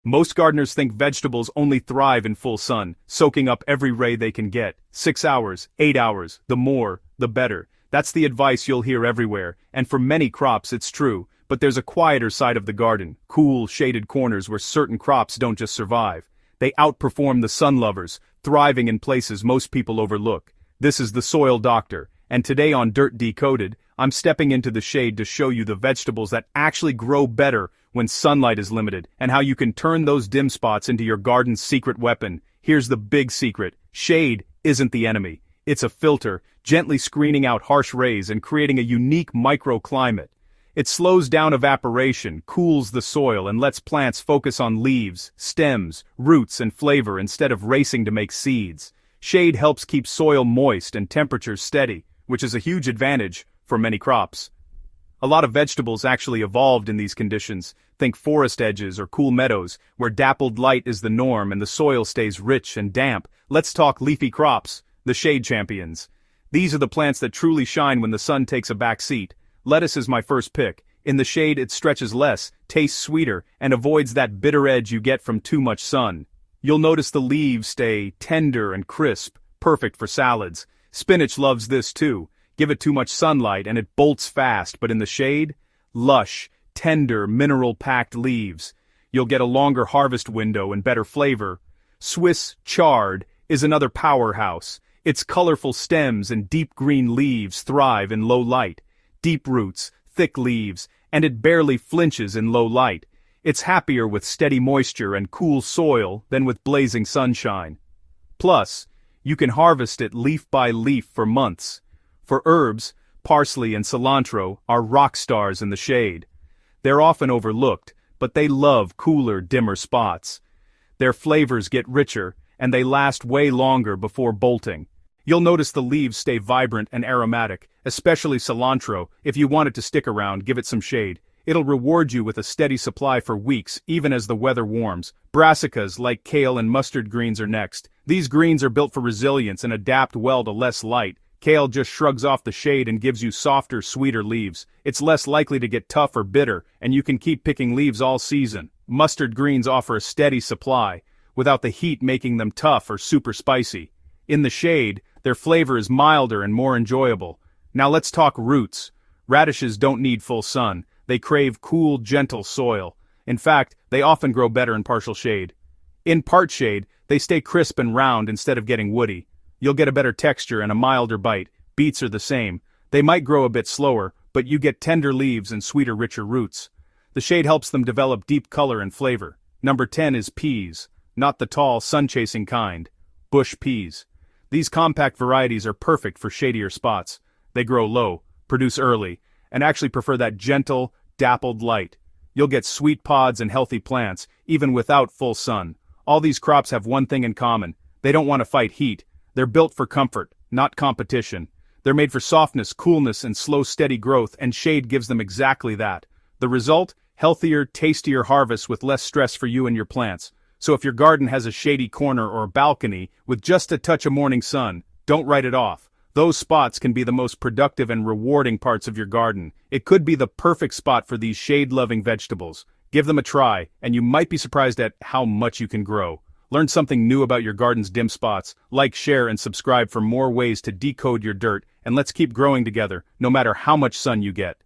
Most gardeners think vegetables only thrive in full sun, soaking up every ray they can get. 6 hours, 8 hours, the more, the better. That's the advice you'll hear everywhere, and for many crops it's true, but there's a quieter side of the garden, cool, shaded corners where certain crops don't just survive. They outperform the sun lovers, thriving in places most people overlook. This is the Soil Doctor, and today on Dirt Decoded, I'm stepping into the shade to show you the vegetables that actually grow better when sunlight is limited, and how you can turn those dim spots into your garden's secret weapon. Here's the big secret: shade isn't the enemy. It's a filter, gently screening out harsh rays and creating a unique microclimate. It slows down evaporation, cools the soil, and lets plants focus on leaves, stems, roots, and flavor instead of racing to make seeds. Shade helps keep soil moist and temperatures steady, which is a huge advantage for many crops. A lot of vegetables actually evolved in these conditions. Think forest edges or cool meadows, where dappled light is the norm and the soil stays rich and damp. Let's talk leafy crops, the shade champions. These are the plants that truly shine when the sun takes a back seat. Lettuce is my first pick. In the shade it stretches less, tastes sweeter, and avoids that bitter edge you get from too much sun. You'll notice the leaves stay tender and crisp, perfect for salads. Spinach loves this too. Give it too much sunlight and it bolts fast, but in the shade, lush, tender, mineral-packed leaves. You'll get a longer harvest window and better flavor. Swiss chard is another powerhouse. Its colorful stems and deep green leaves thrive in low light. Deep roots, thick leaves, and it barely flinches in low light. It's happier with steady moisture and cool soil than with blazing sunshine. Plus, you can harvest it leaf by leaf for months. For herbs, parsley and cilantro are rock stars in the shade. They're often overlooked, but they love cooler, dimmer spots. Their flavors get richer, and they last way longer before bolting. You'll notice the leaves stay vibrant and aromatic, especially cilantro. If you want it to stick around, give it some shade. It'll reward you with a steady supply for weeks, even as the weather warms. Brassicas, like kale and mustard greens, are next. These greens are built for resilience and adapt well to less light. Kale just shrugs off the shade and gives you softer, sweeter leaves. It's less likely to get tough or bitter, and you can keep picking leaves all season. Mustard greens offer a steady supply, without the heat making them tough or super spicy. In the shade, their flavor is milder and more enjoyable. Now let's talk roots. Radishes don't need full sun. They crave cool, gentle soil. In fact, they often grow better in partial shade. In part shade, they stay crisp and round instead of getting woody. You'll get a better texture and a milder bite. Beets are the same. They might grow a bit slower, but you get tender leaves and sweeter, richer roots. The shade helps them develop deep color and flavor. Number 10 is peas. Not the tall, sun-chasing kind. Bush peas. These compact varieties are perfect for shadier spots. They grow low, produce early, and actually prefer that gentle, dappled light. You'll get sweet pods and healthy plants, even without full sun. All these crops have one thing in common. They don't want to fight heat. They're built for comfort, not competition. They're made for softness, coolness, and slow, steady growth, and shade gives them exactly that. The result? Healthier, tastier harvests with less stress for you and your plants. So if your garden has a shady corner or a balcony with just a touch of morning sun, don't write it off. Those spots can be the most productive and rewarding parts of your garden. It could be the perfect spot for these shade-loving vegetables. Give them a try, and you might be surprised at how much you can grow. Learn something new about your garden's dim spots. Like, share, and subscribe for more ways to decode your dirt, and let's keep growing together, no matter how much sun you get.